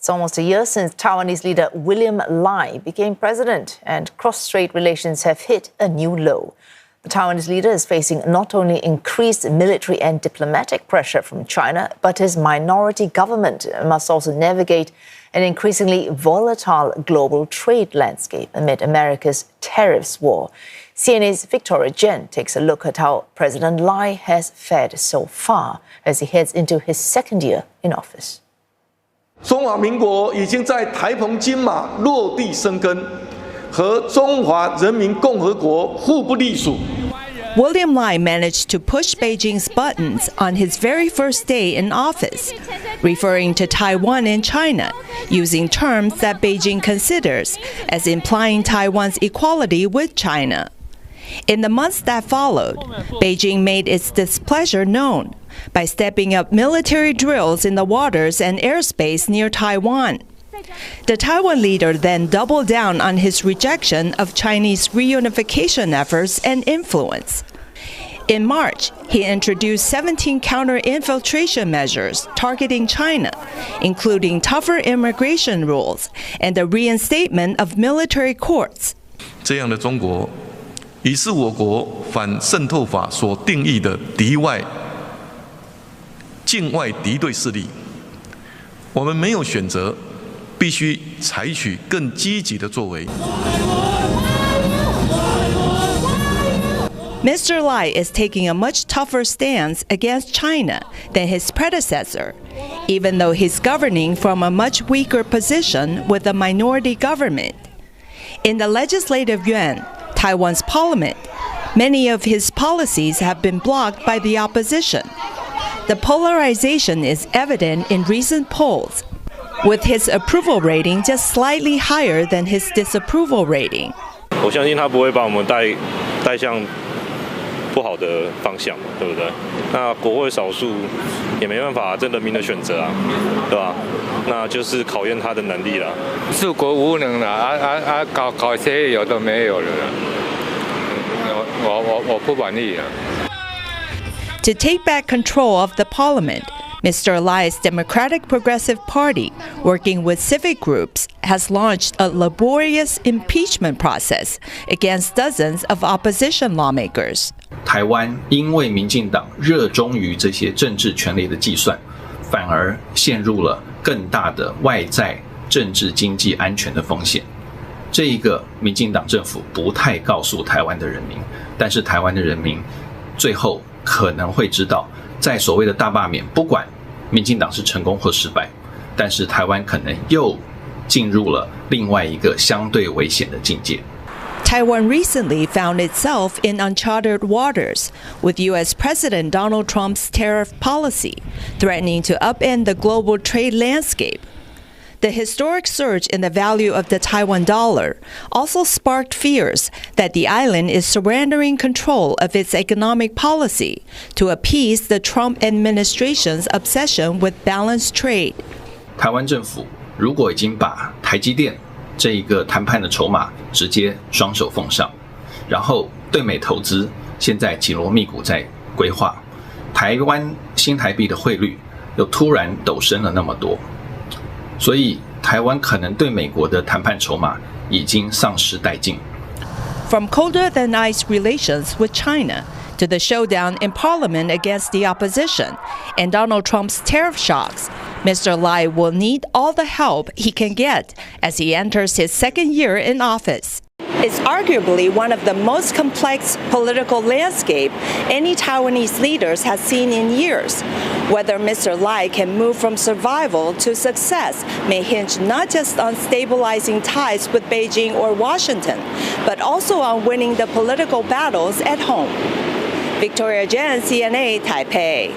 It's almost a year since Taiwanese leader William Lai became president, and cross-strait relations have hit a new low. The Taiwanese leader is facing not only increased military and diplomatic pressure from China, but his minority government must also navigate an increasingly volatile global trade landscape amid America's tariffs war. CNA's Victoria Jen takes a look at how President Lai has fared so far as he heads into his second year in office. 中华民国已经在台澎金马落地生根，和中华人民共和国互不隶属。 William Lai managed to push Beijing's buttons on his very first day in office, referring to Taiwan and China, using terms that Beijing considers as implying Taiwan's equality with China. In the months that followed, Beijing made its displeasure known by stepping up military drills in the waters and airspace near Taiwan. The Taiwan leader then doubled down on his rejection of Chinese reunification efforts and influence. In March, he introduced 17 counter-infiltration measures targeting China, including tougher immigration rules and the reinstatement of military courts. 这样的中国，已是我国反渗透法所定义的境外敌对势力。我们没有选择。 必须采取更积极的作为。Mr. Lai is taking a much tougher stance against China than his predecessor, even though he's governing from a much weaker position with a minority government. In the Legislative Yuan, Taiwan's parliament, many of his policies have been blocked by the opposition. The polarization is evident in recent polls, with his approval rating just slightly higher than his disapproval rating. 我相信他不会把我们带向不好的方向，对不对？那国会少数也没办法，这人民的选择啊，对吧？那就是考验他的能力了。治国无能了，搞些有的没有了，我不满意了。To take back control of the parliament, Mr. Lai's Democratic Progressive Party, working with civic groups, has launched a laborious impeachment process against dozens of opposition lawmakers. 台湾因为民进党热衷于这些政治权力的计算，反而陷入了更大的外在政治经济安全的风险。这一个民进党政府不太告诉台湾的人民，但是台湾的人民最后可能会知道。 在所谓的大罢免，不管民进党是成功或失败，但是台湾可能又进入了另外一个相对危险的境界。 Taiwan recently found itself in uncharted waters, with U.S. President Donald Trump's tariff policy threatening to upend the global trade landscape. The historic surge in the value of the Taiwan dollar also sparked fears that the island is surrendering control of its economic policy to appease the Trump administration's obsession with balanced trade. 台湾政府如果已经把台积电这一个谈判的筹码直接双手奉上，然后对美投资现在紧锣密鼓在规划，台湾新台币的汇率又突然陡升了那么多。 所以，台湾可能对美国的谈判筹码已经丧失殆尽。From colder than ice relations with China to the showdown in Parliament against the opposition and Donald Trump's tariff shocks, Mr. Lai will need all the help he can get as he enters his second year in office. It's arguably one of the most complex political landscape any Taiwanese leaders has seen in years. Whether Mr. Lai can move from survival to success may hinge not just on stabilizing ties with Beijing or Washington, but also on winning the political battles at home. Victoria Jen, CNA, Taipei.